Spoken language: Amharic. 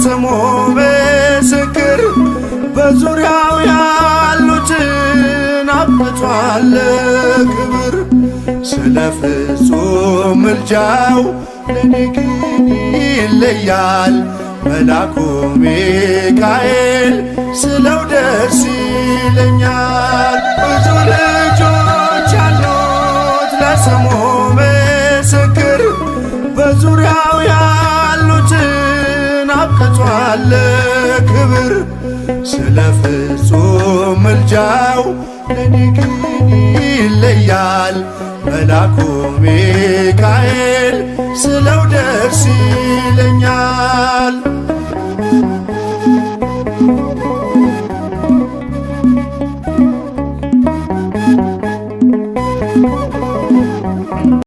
ለስሙ ምስክር በዙሪያው ያሉትን አብቅቷል ክብር። ስለ ፍጹም ምልጃው ለኔ ግን ይለያል መልአኩ ሚካኤል ስለው ደስ ይለኛል። ብዙ ልጆች ያሉት ለስሙ ምስክር በዙሪያው ያሉትን አብቅቷል ክብር። ስለ ፍጹም ምልጃው ለኔ ግን ይለያል መልአኩ ሚካኤል ስለው ደስ ይለኛል።